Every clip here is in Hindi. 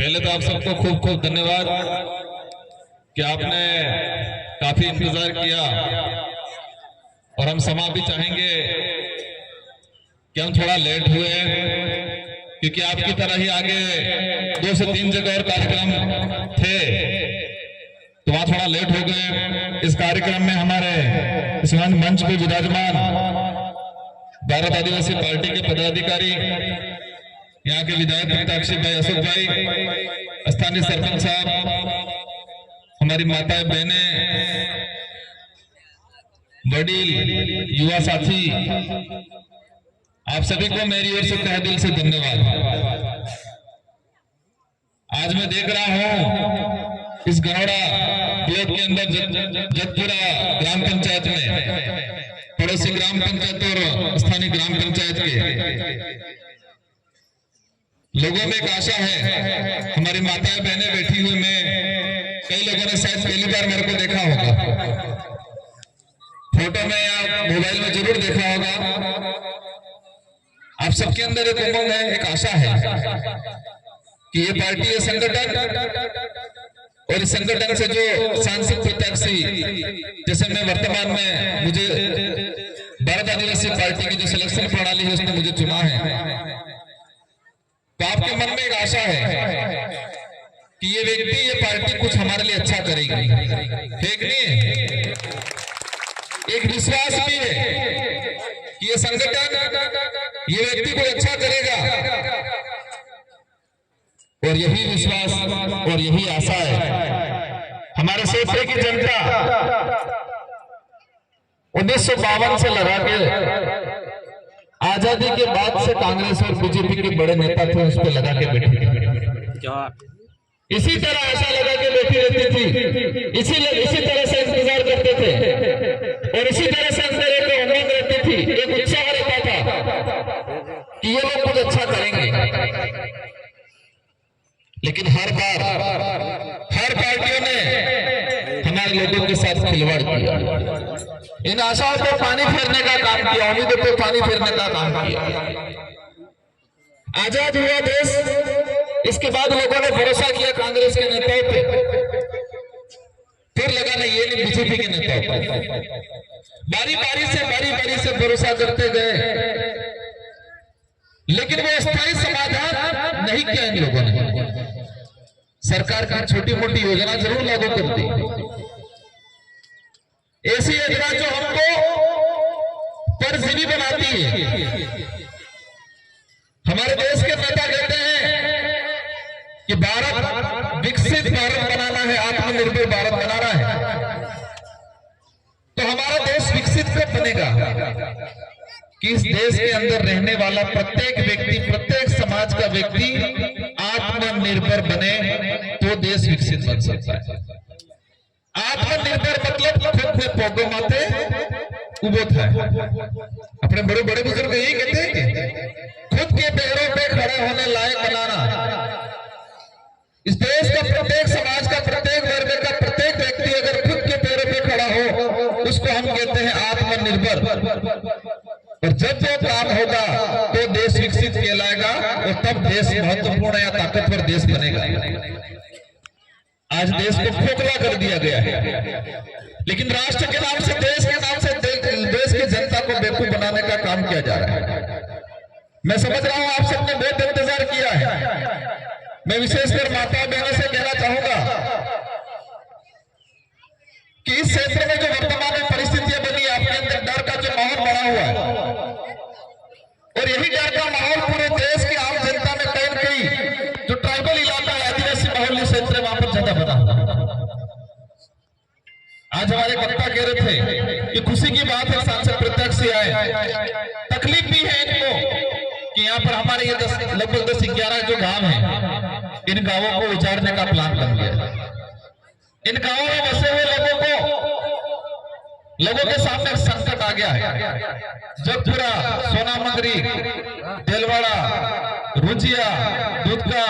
पहले तो आप सबको खूब खूब धन्यवाद कि आपने काफी इंतजार किया और हम क्षमा भी चाहेंगे कि हम थोड़ा लेट हुए क्योंकि आपकी तरह ही आगे 2 से 3 जगह और कार्यक्रम थे तो वहां थोड़ा लेट हो गए। इस कार्यक्रम में हमारे इस मंच पे विराजमान भारत आदिवासी पार्टी के पदाधिकारी, यहाँ के विधायक प्रताक्षी भाई, अशोक भाई, स्थानीय सरपंच साहब, हमारी माताएं बहनें, वडील, युवा साथी, आप सभी को मेरी ओर से तहे दिल से धन्यवाद। आज मैं देख रहा हूं इस गनौड़ा ब्लॉक के अंदर जतपुरा ग्राम पंचायत में, पड़ोसी ग्राम पंचायत और स्थानीय ग्राम पंचायत के लोगों में एक आशा है। हमारी माताएं बहनें बैठी हुई में कई लोगों ने शायद पहली बार मेरे को देखा होगा, फोटो में या मोबाइल में जरूर देखा होगा। आप सबके अंदर एक उमंग है, एक आशा है कि ये पार्टी, ये संगठन और इस संगठन से जो सांसद प्रत्याशी, जैसे मैं वर्तमान में, मुझे भारत आदिवासी पार्टी की जो सिलेक्शन प्रणाली है उसने मुझे चुना है, तो आपके मन में एक आशा है कि ये व्यक्ति, ये पार्टी कुछ हमारे लिए अच्छा करेगी, है कि नहीं? एक विश्वास भी है कि ये संगठन, ये व्यक्ति को अच्छा करेगा और यही विश्वास और यही आशा है हमारे क्षेत्र की जनता 1952 से लगा के आजादी के बाद से कांग्रेस और बीजेपी के बड़े नेता थे, उस पर लगा के बैठे, इसी तरह आशा लगा के बैठी रहती थी, इसी तरह से इंतजार करते थे और इसी तरह से अंदर एक उम्मीद रहती थी, एक उत्साह रहता था कि ये लोग कुछ अच्छा करेंगे। लेकिन हर बार हर पार्टियों ने हमारे लोगों के साथ खिलवाड़ किया, इन आशाओं पर पानी फेरने का काम किया, उम्मीदों पर पानी फेरने का काम किया। आजाद हुआ देश, इसके बाद लोगों ने भरोसा किया कांग्रेस के नेताओं पे, फिर लगा नहीं ये नहीं बीजेपी के नेताओं पे, बारी बारी से भरोसा करते गए, लेकिन वो स्थायी समाधान नहीं किया इन लोगों ने। सरकार की छोटी मोटी योजना जरूर लागू कर दी, ऐसी योजना जो हमको परजीवी बनाती है। हमारे देश के नेता कहते हैं कि भारत विकसित भारत बनाना है, आत्मनिर्भर भारत बनाना है, तो हमारा देश विकसित कब बनेगा कि इस देश के अंदर रहने वाला प्रत्येक व्यक्ति, प्रत्येक समाज का व्यक्ति आत्मनिर्भर बने तो देश विकसित बन सकता है। आत्मनिर्भर मतलब खुद में पोगो माते उबो था। अपने बड़े बड़े बुजुर्ग यही कहते हैं कि खुद के पैरों पे खड़े होने लायक बनाना। इस देश का प्रत्येक समाज का, प्रत्येक वर्ग का प्रत्येक व्यक्ति अगर खुद के पैरों पे खड़ा हो, उसको हम कहते हैं आत्मनिर्भर। और जब जो काम होगा तो देश विकसित कहलाएगा और तब देश महत्वपूर्ण या ताकतवर देश बनेगा। आज देश को खोखला कर दिया गया है, लेकिन राष्ट्र के नाम से, देश के नाम से देश की जनता को बेवकूफ बनाने का काम किया जा रहा है। मैं समझ रहा हूं आप सबने बहुत इंतजार किया है। मैं विशेषकर माता बहनों से कहना चाहूंगा कि इस क्षेत्र में जो वर्तमान में परिस्थितियां बनी, आपके अंदर डर का जो माहौल बना हुआ है और यही डर का माहौल पूरे देश की आम जनता में कहीं न कहीं जो ट्राइबल इलाका है, आदिवासी माहौल क्षेत्र है, वहां पर ज्यादा बना। आज हमारे वक्ता कह रहे थे कि खुशी की बात है सांसद प्रत्याशी आए, तकलीफ भी है इनको कि यहाँ पर हमारे ये लगभग 10-11 जो गांव है, इन गांवों को उजाड़ने का प्लान बन गया। इन गांवों में बसे हुए लोगों के सामने संकट आ गया है। जगपुरा, सोनामंगरी, देलवाड़ा, रुचिया, दूधका,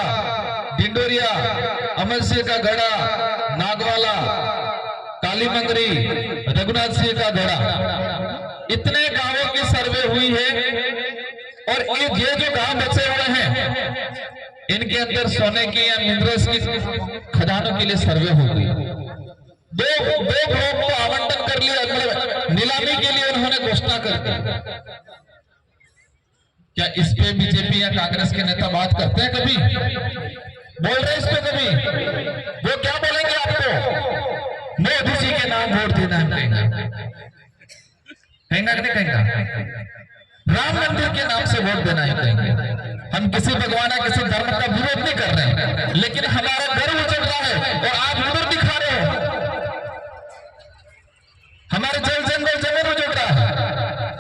डिंडोरिया, अमर सिंह का गढ़ा, नागवाला, कालीमंगरी, रघुनाथ सिंह का गढ़ा, इतने गांवों की सर्वे हुई है और ये जो गांव बचे हुए हैं इनके अंदर सोने की या मिनरल्स की खदानों के लिए सर्वे होगी। दो ग्रुप को आवंटन कर लिया, मतलब नीलामी के लिए उन्होंने घोषणा कर दी। क्या इस पे बीजेपी या कांग्रेस के नेता बात करते हैं? कभी बोल रहे इस पे? कभी वो क्या बोलेंगे आपको? मोदी जी के नाम वोट देना कहेंगे कि नहीं कहेंगे? राम मंदिर के नाम से वोट देना ही कहेंगे। हम किसी भगवान या किसी धर्म का विरोध नहीं कर रहे हैं, लेकिन हमारा घर उजड़ रहा है और आप उधर दिखा रहे हो। हमारे जल जंगल जमीन उजड़ रहा है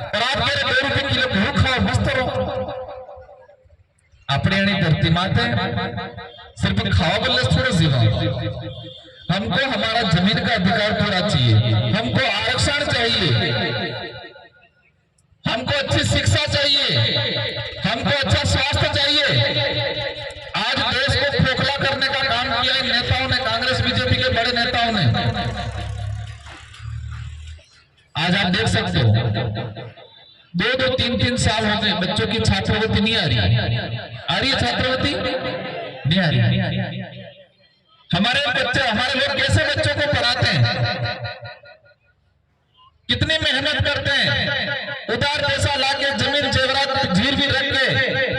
और आप कह रहे 2 रुपए किलो भूख खाओ मस्त रहो। अपने धरती माते सिर्फ खाओ बल्ले थोड़ा जीवा। हमको हमारा जमीन का अधिकार थोड़ा चाहिए, हमको आरक्षण चाहिए, हमको अच्छी शिक्षा चाहिए, हमको अच्छा स्वास्थ्य चाहिए। आज देश को खोखला करने का काम किया इन नेताओं ने, कांग्रेस बीजेपी के बड़े नेताओं ने। आज आप देख सकते हो 2-2, 3-3 साल हो गए बच्चों की छात्रवृत्ति नहीं आ रही है छात्रवृत्ति नहीं आ रही। हमारे बच्चे, हमारे लोग कैसे बच्चों को पढ़ाते हैं, कितनी मेहनत करते हैं, उधार पैसा लाके जमीन जेवरात गिरवी रख के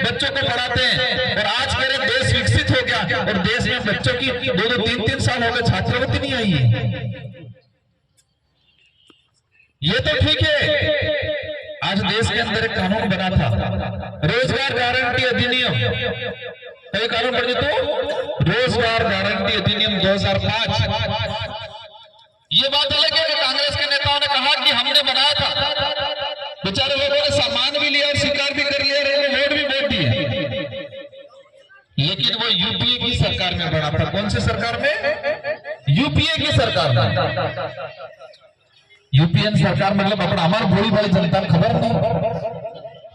बच्चों को पढ़ाते हैं। और आज कह रहे देश विकसित हो गया और देश में बच्चों की 2-2, 3-3 साल हो गए छात्रवृत्ति नहीं आई है। ये तो ठीक है। आज देश के अंदर एक कानून बना था, रोजगार गारंटी अधिनियम। कई कानून पढ़े तो रोजगार गारंटी अधिनियम 2005। ये बात अलग है कि कांग्रेस के नेताओं ने कहा कि हमने बनाया था, बेचारे लोगों ने सामान भी लिया और स्वीकार भी कर लिया, वोट भी वोट दिए, लेकिन वो यूपीए की सरकार में बना था। कौन सी सरकार में? यूपीए की सरकार में। यूपीए सरकार मतलब अपना हमारी बड़ी बड़ी जनता खबर नहीं।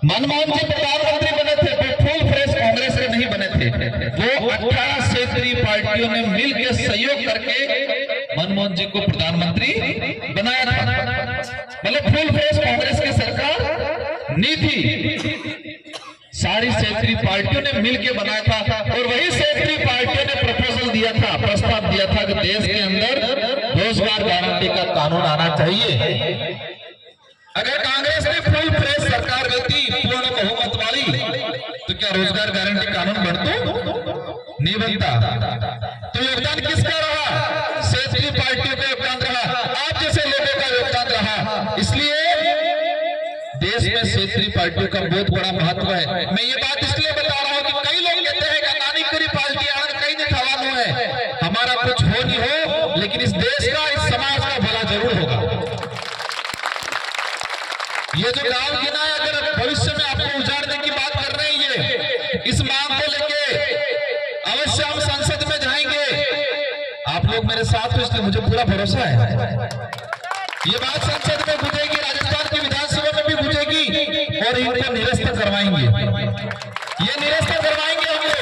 मनमोहन जी प्रधानमंत्री बने थे, फुल फ्रेश कांग्रेस के नहीं बने थे। वो 18 क्षेत्रीय पार्टियों ने मिलकर सहयोग करके मनमोहन जी को प्रधानमंत्री बनाया था। मतलब फुल फ्रेश कांग्रेस की सरकार नहीं थी, सारी क्षेत्रीय पार्टियों ने मिलकर बनाया था। और वही क्षेत्रीय पार्टियों ने प्रपोजल दिया था, प्रस्ताव दिया था कि देश के अंदर रोजगार गारंटी का कानून आना चाहिए। अगर कांग्रेस ने फुल फ्रेश सरकार देती पूर्ण बहुमत वाली, तो क्या रोजगार गारंटी कानून बनता? नहीं बनता। तो योगदान किसका रहा? क्षेत्रीय पार्टियों का योगदान रहा, आप जैसे लोगों का योगदान रहा। इसलिए देश में क्षेत्रीय पार्टियों का बहुत बड़ा महत्व है। मैं ये बात इसलिए बता रहा हूँ कि कई लोग कहते हैं कि नानी करी पार्टी कई नहीं थवानो है, हमारा कुछ हो नहीं हो, लेकिन इस देश का, इस समाज का भला जरूर होगा। ये जो गांव की ना, अगर भविष्य में आपको उजाड़ने की बात कर रहे हैं, इस मांग को लेके अवश्य हम संसद में जाएंगे। आप लोग मेरे साथ हो, इसलिए मुझे पूरा भरोसा है ये बात संसद में गूंजेगी, राजस्थान की विधानसभा में भी गूंजेगी और इनको निरस्त करवाएंगे। ये निरस्त करवाएंगे हम लोग।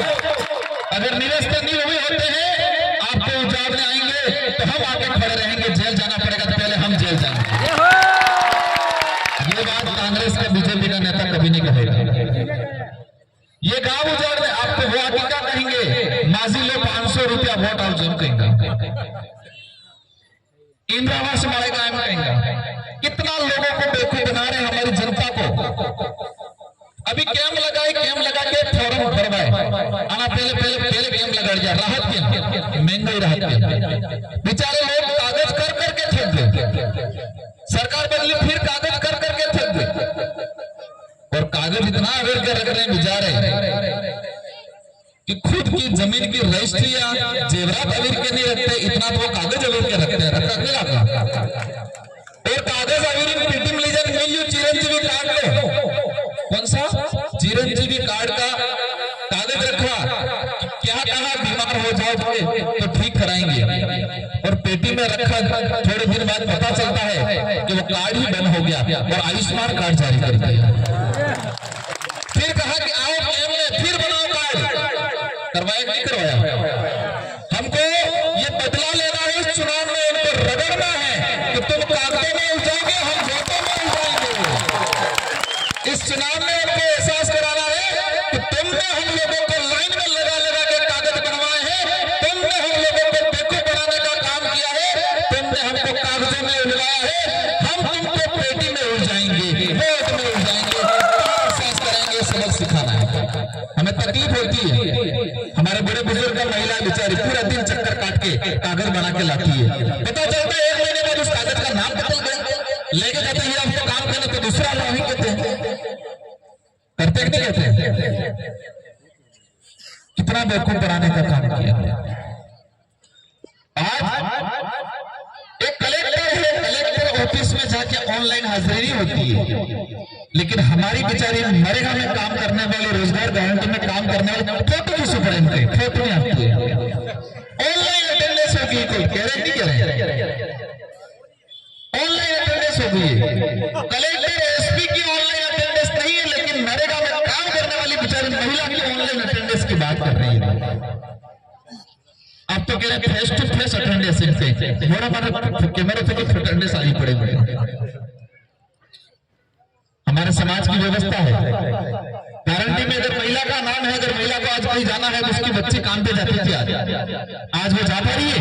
अगर निरस्त नहीं हुए होते हैं, आपको उजाड़ने आएंगे तो हम आगे खड़े रहेंगे। जेल जाना पड़ेगा तो पहले हम जेल जाएंगे। ये बात कांग्रेस का, बीजेपी का नेता कभी नहीं कहेगा। ये गांव उजाड़ने आपको वो आगे क्या कहेंगे? माजी लो 500 रुपया वोट आओ जो कहेंगे, इंदिरा आवास मिलेगा एम कहेंगे। कितना लोगों को बेवकूफ बना रहे हैं, हमारी जनता को। अभी कैंप लगा के फॉर्म भरवाए, आना पहले कैंप लगा दिया, राहत के महंगाई राहत के। बेचारे लोग कागज कर करके थक गए, सरकार बदली फिर कागज कर करके थक गए। और कागज इतना अवेयर कर रख रहे हैं बेचारे कि खुद की जमीन की रजिस्ट्रियां जेवरात अवेयर के नहीं रखते, इतना तो कागज अवेयर के रखते हैं। और कागज अवेयर पीटी लीजन मिल चिरंजीवी कार्ड लो, कौन सा चिरंजीवी कार्ड का कागज रखा, क्या कहा बीमार हो जाओ तो ठीक कराएंगे, और पेटी में रखा। थोड़े दिन बाद पता चलता है कि वो कार्ड ही बंद हो गया और आयुष्मान कार्ड जारी कर दिया। फिर कहा कि आओ फिर बनाओ कार्ड, करवाया नहीं करवाया। हमको ये बदला लेना है, इस चुनाव में इनको रगड़ना है कि तुम कागजों में उलझोगे, हम वोटों में उलझाएंगे। इस चुनाव में उनको एहसास कराना है कि तुमने हम लोगों को लाइन में लगा हमारे बड़े बुजुर्ग का महिला बेचारी पूरा दिन चक्कर काट के कागज बना के लाती है, पता चलता है 1 महीने बाद उस कागज का नाम बदल गया, लेके जाते हैं आपको काम करना तो दूसरा नाम ही कहते हैं, करते कि नहीं कहते? कितना बेवकूफ बनाने का काम किया। आज एक कलेक्टर है, कलेक्टर ऑफिस में जाके ऑनलाइन हाजिरी होती है, लेकिन हमारी बेचारी नरेगा में काम करने वाले, रोजगार गारंटी में काम करने वाले फोटो की सुप्रीम है, फोटो में आती है, ऑनलाइन अटेंडेंस होगी, कोई कह रहे नहीं कह रहे, ऑनलाइन अटेंडेंस होगी। कलेक्टर एसपी की ऑनलाइन अटेंडेंस नहीं है, लेकिन नरेगा में काम करने वाली बेचारी महिला की ऑनलाइन अटेंडेंस की बात कर रही है। आप तो कह रहे फेस टू फेस अटेंडेंस थोड़ा कैमरे पे अटेंडेंस आनी पड़ेगी। हमारे समाज की व्यवस्था है, गारंटी में अगर महिला का नाम है, अगर महिला को आज कहीं जाना है तो उसकी बच्ची काम पे जाती थी, आज वो जा पा रही है।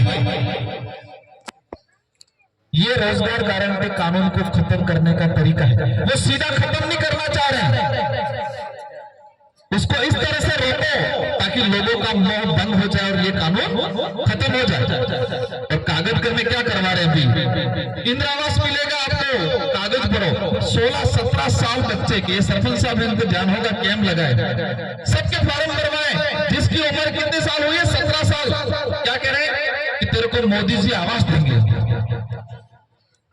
ये रोजगार गारंटी कानून को खत्म करने का तरीका है, वो सीधा खत्म नहीं करना चाह रहे हैं, उसको इस तरह से रोको ताकि लोगों का मोह बंद हो जाए और ये कानून खत्म हो जाए। और कागज कर में क्या करवा रहे हैं अभी, इंदिरा आवास मिलेगा आपको, कागज भरो, 16-17 साल बच्चे के, सरपंच साहब ने इनको ध्यान होगा, कैंप लगाए, सबके फॉर्म करवाए, जिसकी उम्र कितने साल हुई है, 17 साल, क्या कह रहे हैं कि तेरे को मोदी जी आवास देंगे।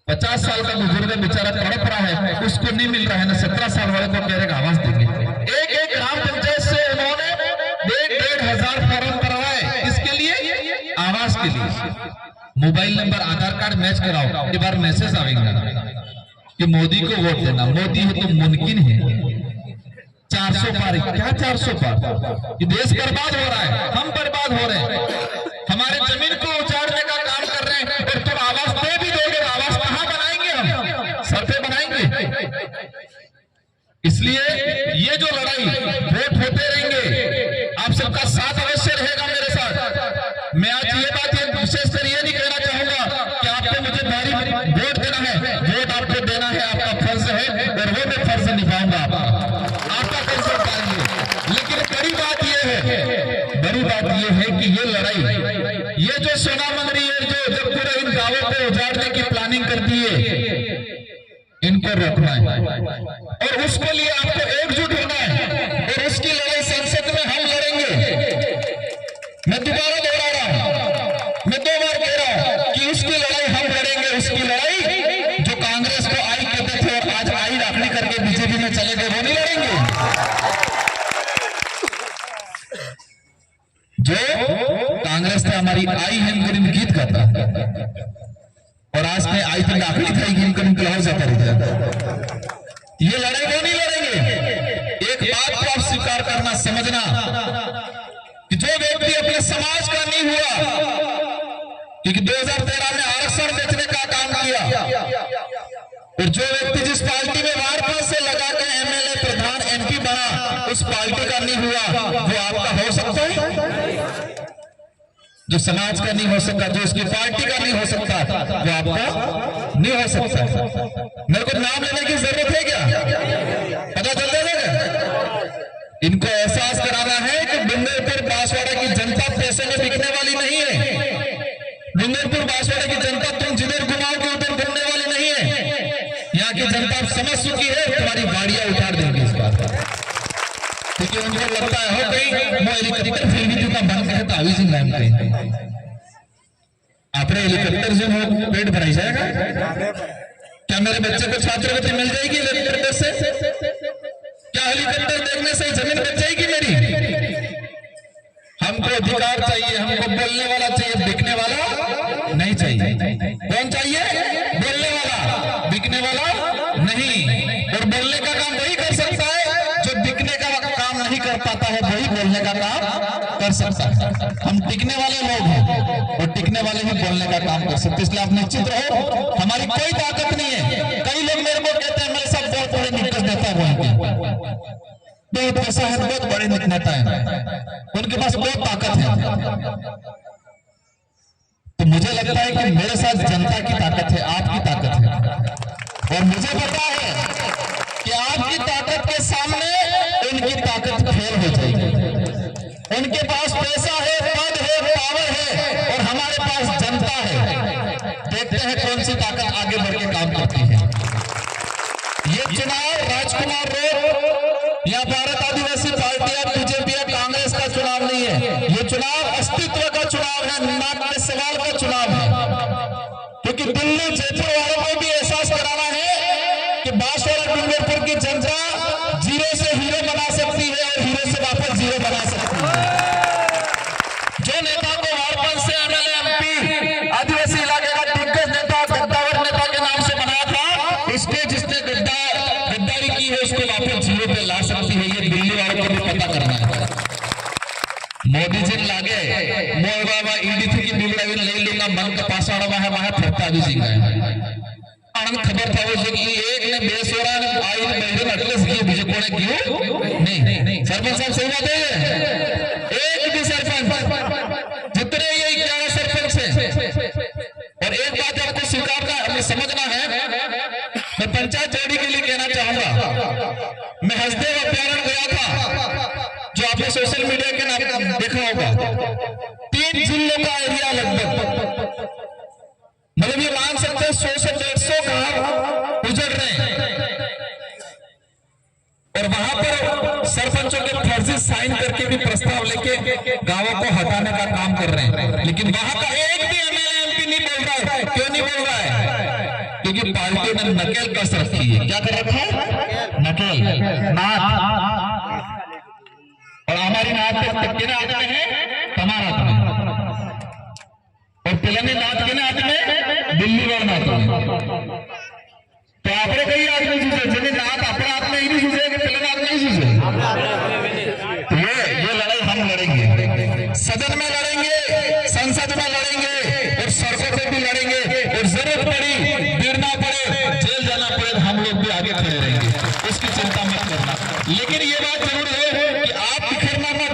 50 साल का बुजुर्ग बेचारा तड़प रहा है, उसको नहीं मिल रहा है ना, 17 साल वाले को कह रहे आवास देंगे। एक ग्राम पंचायत से उन्होंने 1-1.5 हजार फॉर्म करवाए, इसके लिए, आवास के लिए। मोबाइल नंबर, आधार कार्ड मैच कराओ, एक बार मैसेज आएगा कि मोदी को वोट देना, मोदी है तो मुमकिन है। 400 पार, क्या 400 पार, ये देश बर्बाद हो रहा है, हम बर्बाद हो रहे हैं, हमारे जमीन को उजाड़ने का काम कर रहे हैं, और तुम आवास दे भी दोगे, आवास कहां बनाएंगे, हम सर पे बनाएंगे। इसलिए ये जो लड़ाई, वोट होते रहेंगे, आप सबका साथ अवश्य रहेगा मेरे साथ। मैं आज ये बात विशेषकर ये नहीं कहना चाहूंगा कि आपको मुझे भारी वोट देना है, वोट आपको देना है, आपका फर्ज है, और वो मैं फर्ज निभाऊंगा, आपका फर्ज उठाएंगे। लेकिन बड़ी बात ये है कि ये लड़ाई, ये जो सोना मांग रही है, जो जब पूरे इन गांवों को उजाड़ने की प्लानिंग करती है, इनको रोकना है, और उसके लिए आपको एकजुट होना है, और उसकी लड़ाई संसद में हम लड़ेंगे। मैं दोबारा दोहरा रहा हूं, मैं 2 बार कह रहा हूं कि उसकी लड़ाई हम लड़ेंगे, उसकी लड़ाई जो कांग्रेस को आई कहते थे और आज आई राखनी करके बीजेपी में चले गए, वो नहीं लड़ेंगे। जो कांग्रेस ने हमारी आई हिंद गीत गाता, और आज में आई थिंक आखिरी था जाता रहता, ये लड़ाई वो नहीं लड़ेंगे। एक बात को आप स्वीकार करना, समझना कि जो व्यक्ति अपने समाज का नहीं हुआ, क्योंकि 2013 में आरक्षण बेचने का काम किया, और जो व्यक्ति जिस पार्टी में वार पास से लगा के एमएलए, प्रधान, एमपी बना, उस पार्टी का नहीं हुआ, वो आपका हो सकता है? जो समाज का नहीं हो सकता, जो उसकी पार्टी का नहीं हो सकता, वो आपका नहीं हो सकता। मेरे को नाम लेने की जरूरत है क्या? पता चल जाएगा। इनको एहसास कराना है कि डूंगरपुर बांसवाड़ा की जनता पैसे में बिकने वाली नहीं है। डूंगरपुर बांसवाड़ा की जनता तुम जिधर घुमाओ के उधर घूमने वाली नहीं है। यहाँ की जनता समझ चुकी है, तुम्हारी गाड़ियां उतार देंगे इस बात, क्योंकि उनको लगता है हो गई वो हेलीकॉप्टर फिल्मी जो का बंद है, तावी सिंह नाम कहीं अपने हेलीकॉप्टर से वो पेट भराई जाएगा क्या? मेरे बच्चे को छात्रवृत्ति मिल जाएगी हेलीकॉप्टर से? क्या हेलीकॉप्टर देखने से जमीन बच जाएगी मेरी? हमको अधिकार चाहिए, हमको बोलने वाला चाहिए, बिकने वाला नहीं चाहिए। कौन चाहिए? बोलने वाला, बिकने वाला नहीं। और बोलने का काम वही कर सकता है जो बिकने का काम नहीं कर पाता है, वही बोलने का काम कर सकता है। हम टिकने वाले लोग हैं और टिकने वाले ही बोलने का काम कर सकते, इसलिए आप निश्चित रहो, हमारी कोई ताकत नहीं है। कई लोग मेरे को कहते हैं मेरे साथ बहुत बड़े निकट देता है, बहुत पैसा है, बहुत बड़े नेता है, उनके पास बहुत ताकत है। तो मुझे लगता है कि मेरे साथ जनता की ताकत है, आपकी ताकत है, और मुझे पता है कि आपकी ताकत के सामने उनकी ताकत फेल हो जाएगी। उनके पास पास पैसा है, पद है, पावर है और हमारे पास जनता है। देखते हैं कौन सी ताकत आगे बढ़ के काम करती है। ये चुनाव राजकुमार रोड या भारत आदिवासी पार्टी या बीजेपी या कांग्रेस का चुनाव नहीं है। ये चुनाव अस्तित्व का चुनाव है, नाक के सवाल का चुनाव है। क्योंकि दिल्ली जयपुर वालों को भी एहसास कराना है कि बांसवाड़ा डूंगरपुर की जनता जीरो से हीरो बना सकती है और हीरो से वापस जीरो बना सकती है। जो नेता को वारपन से एमएलए एमपी आदिवासी इलाके का दिग्गज नेता गद्दावर नेता के नाम से बनाया था, इसके जिसने गद्दारी की है उसको वापस जीरो पे ला सकती है। ये दिल्ली वालों को भी पता करना है। मोदी जी लागे मोर बाबा ईडी थी कि बिगड़ा ले लूंगा मन का पासाड़ा वहां वहां फरता भी सिंह आनंद खबर था वो कि एक ने बेसोरा ने आई मेरे अटलस की मुझे कोने क्यों नहीं सरपंच साहब सही बात है। एक भी सरपंच जितने ये 11 सरपंच है और एक बात आपको स्वीकारना हमें समझना है। मैं पंचायत जोड़ी के लिए कहना चाहूंगा, मैं हसदेव अभ्यारण्य गया था जो आपने सोशल मीडिया के नाम देखा होगा। 3 जिलों का एरिया लगभग, मतलब ये मान सकते हैं 100 से 150 गांव उजड़ रहे हैं और वहां पर सरपंचों के फर्जी साइन करके भी प्रस्ताव लेके गांवों को हटाने का काम कर रहे हैं। लेकिन वहां का एक भी एमएलए एमपी नहीं बोल रहा है। क्यों नहीं बोल रहा है? क्योंकि पार्टी ने नकेल कस रखी है। क्या कर रखा है? नकेल नाथ। और हमारी नाथ के हाथ में है, तुम्हारा हाथ में, और पिलने नाथ के हाथ में, दिल्ली वाला नाथ। तो आपने कई आदमी सूझे जिन्हें नाथ अपने हाथ में ही नहीं सूझे कि पिलन हाथ में ही सूझे। तो ये लड़ाई हम लड़ेंगे, सदन में लड़ेंगे, संसद में लड़ेंगे और सड़कों पे भी लड़ेंगे और जरूरत पड़ी गिरना पड़े जेल जाना पड़े हम लोग भी आगे खड़े रहेंगे। उसकी चिंता मत करना। लेकिन ये बात जरूर है कि आप बिखरना मत।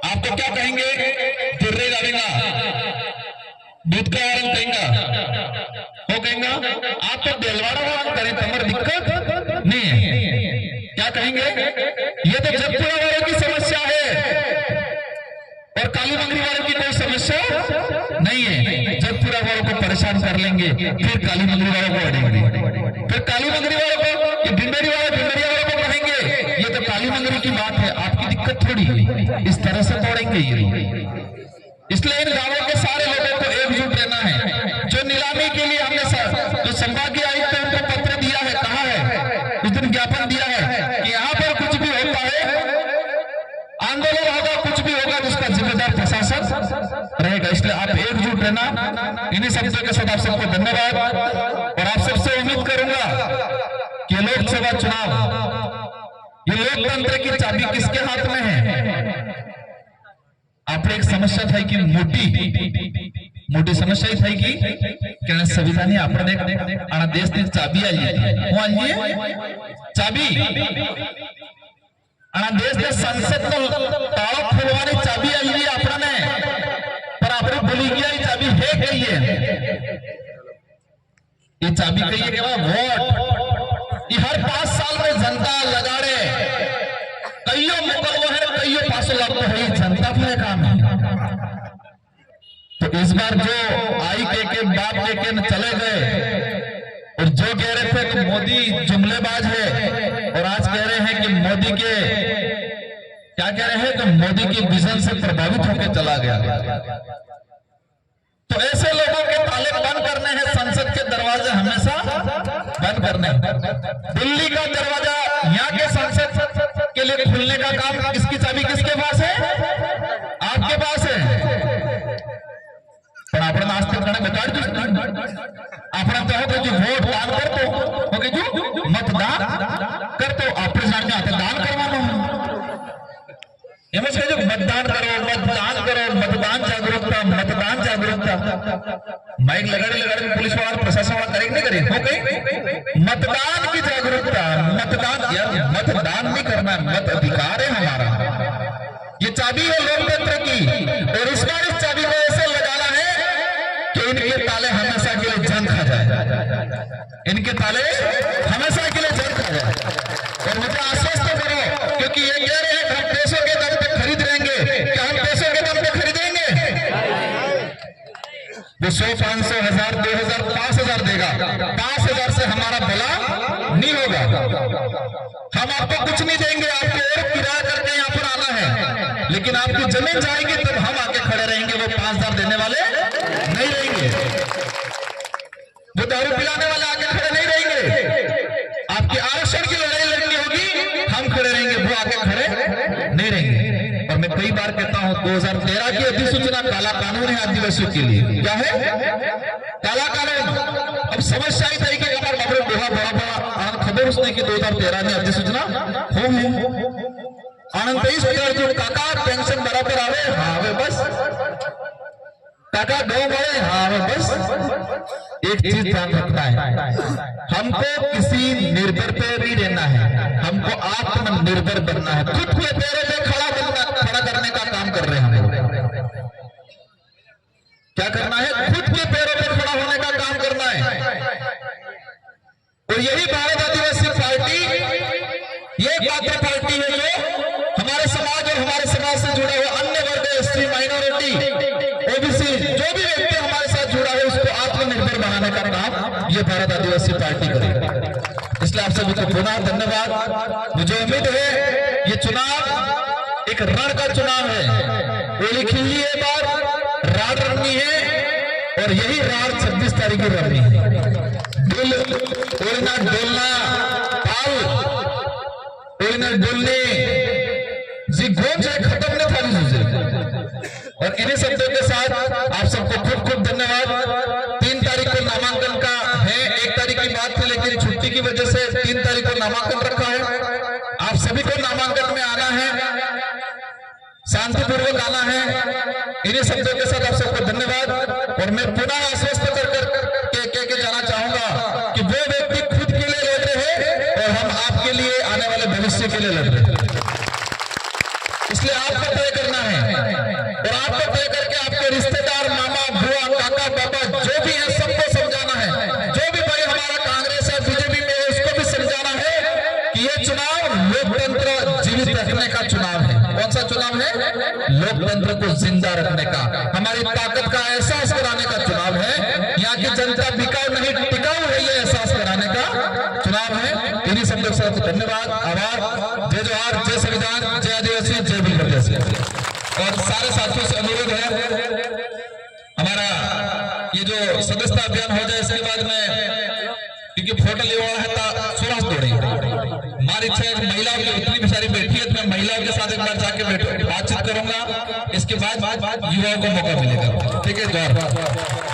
आपको क्या कहेंगे? तिर्रे जाएगा, दूध का आरन कहेंगे, वो कहेंगे आप तो बेलवाड़ा वाला करें तमर दिक्कत नहीं है। क्या कहेंगे? ये तो जगपुरा वालों की समस्या है और काली मंगरी वालों की कोई समस्या नहीं है। जगपुरा वालों को परेशान कर लेंगे, फिर काली मंगरी वालों को अड़ेंगे, फिर काली मंगरी वालों को भिंडरी वालों को कहेंगे ये तो काली मंगरी की बात है, आपकी दिक्कत थोड़ी। इस तरह से तोड़ेंगे ये। इसलिए इन गांवों के सारे लोगों को एकजुट रहना है। जो नीलामी के लिए हमने जो संभागीय आयुक्त उनको पत्र दिया है, कहा है उस दिन ज्ञापन दिया है कि यहाँ पर कुछ भी होता है आंदोलन होगा, कुछ भी होगा जिसका जिम्मेदार प्रशासन रहेगा। इसलिए आप एकजुट रहना। इन्हीं शब्दों के साथ आप सबको धन्यवाद और आप सबसे उम्मीद करूंगा कि लोकसभा चुनाव ये लोकतंत्र की चाबी किसके हाथ में है? આપણે એક સમસ્યા થઈ કે મોટી સમસ્યા થઈ કે સંવિધાનની આપણે આ દેશની ચાબી આલી હું આલી ચાબી આ દેશની સંસદનો તાળો ખોલવાની ચાબી આલી આપણને પર આપણે ભૂલી ગયા એ ચાબી હે કઈ है ये चाबी कही है कि वोट। ये हर 5 साल में जनता लगाड़े कईयों मुकदमों है, कईयों पासों लागू है, जनता का काम है। तो इस बार जो आई के बाप के चले गए और जो कह रहे थे कि मोदी जुमलेबाज है और आज कह रहे हैं कि मोदी के क्या कह रहे हैं कि मोदी की विजन से प्रभावित होकर चला गया। तो ऐसे लोगों के ताले बंद करने हैं, संसद के दरवाजे हमेशा बंद करने। दिल्ली का दरवाजा यहाँ के संसद के लिए खुलने का काम इसकी चाबी किसके पास है? आपके पास है। पण आपण आज तक बता आपण तो वोट दान करतो मतदान करतो આપણે જાણતા હતા દાન કરવાનું એમ જ કહેજો मतदान करो मतदान जागरूकता माइक लगाड़े पुलिस वाला प्रशासन वाला करेंगे नहीं करेंगे ओके मतदान की जागरूकता मतदान नहीं करना मत अधिकार है हमारा। ये चाबी है लोकतंत्र की और इस बार इस चाबी को ऐसे लगाना है कि इनके ताले हमेशा के लिए जंग खा जाए, इनके ताले हमेशा के लिए जंग खा जाए। और मुझे आश्वस्त करो क्योंकि ये कह रहे हैं हम पैसों के दम पे खरीद लेंगे कि हम 100, 500, 1000, 2000, 5000 देगा, 5000 से हमारा भला नहीं होगा। हम आपको कुछ नहीं देंगे, आपको और किराया करके यहाँ पर आना है, लेकिन आपकी जमीन जाएगी तब हम आके खड़े रहेंगे। वो 5000 देने वाले नहीं रहेंगे, वो दारू पिलाने वाले आके खड़े नहीं रहेंगे। आपकी आरक्षण की लड़ाई लड़नी होगी, हम खड़े रहेंगे, वो आके खड़े नहीं रहेंगे। और मैं कई बार कहता हूं 2013 की अधिसूचना काला कानून है आदिवासियों के लिए। क्या है काला कानून? अब समस्या आई थी कि हमारे बाबू बड़ा बड़ा खबर उसने की 2013 में अधिसूचना हो है आनंद 23 जो काका पेंशन बराबर आवे, हाँ आवे बस, काका गाँव बढ़े, हाँ आवे बस। एक चीज ध्यान रखना है, हमको किसी निर्भर पे नहीं रहना है, हमको आत्मनिर्भर बनना है। खुद के पैरों पे खड़ा करने का काम कर रहे हैं हम। क्या करना है? खुद के पैरों पे खड़ा होने का काम करना है। और यही भारत आदिवासी पार्टी ये पात्र पार्टी है जो हमारे समाज और हमारे समाज से जुड़ा हुआ अन्य वर्ग, एसटी, माइनॉरिटी, ओबीसी, जो भी व्यक्ति हमारे साथ जुड़ा है उसको आत्मनिर्भर बनाने का काम ये भारत आदिवासी पार्टी करेगी। इसलिए आप सभी को पुनः धन्यवाद। मुझे उम्मीद है ये चुनाव एक रण का चुनाव है, होली खिल्ली है, बार राड रंगनी है और यही राड 26 तारीख की रंगनी है। डोलना डोलना ताल डोलना डोलने जी गोंज खत्म न था मुझे। और इन्हीं शब्दों के साथ आप सबको खूब खूब धन्यवाद। 3 तारीख को नामांकन का है, 1 तारीख की बात थी लेकिन छुट्टी की वजह से 3 तारीख को नामांकन रखा है। आप सभी को नामांकन में आना है, शांतिपूर्वक आना है। इन्हीं शब्दों के साथ आप सबको धन्यवाद। और मैं पुनः आश्वस्त कर जाना चाहूंगा कि वो व्यक्ति खुद के लिए लड़ रहे हैं और हम आपके लिए आने वाले भविष्य के लिए लड़ रहे हैं। इसलिए आपको तय करना है और आपको तय करके आपके रिश्तेदार, मामा, बुआ, काका, पापा जो भी है सबको समझाना है। जो भी भाई हमारा कांग्रेस है, बीजेपी में है, उसको भी समझाना है कि ये चुनाव लोकतंत्र जीवित रखने का चुनाव है। कौन सा चुनाव है? लोकतंत्र को जिंदा रखने का, हमारी ताकत का एहसास कराने का चुनाव है। यहाँ की जनता बिकाऊ नहीं टिकाऊ है, ये एहसास कराने का चुनाव है। इन्हीं शब्दों के साथ धन्यवाद, आभार। जय जोहार, जय संविधान, जय आदिवासी, जय बिल्कुल। और सारे साथियों से अनुरोध है हमारा ये जो सदस्यता अभियान हो जाए इसके बाद में, क्योंकि फोटो लेवा है सुरस तोड़े हमारी इच्छा है। महिलाओं की उतनी बेचारी बैठी है तो मैं महिलाओं के साथ एक बार जाके बातचीत करूंगा, इसके बाद युवाओं को मौका मिलेगा। ठीक है, जोहार।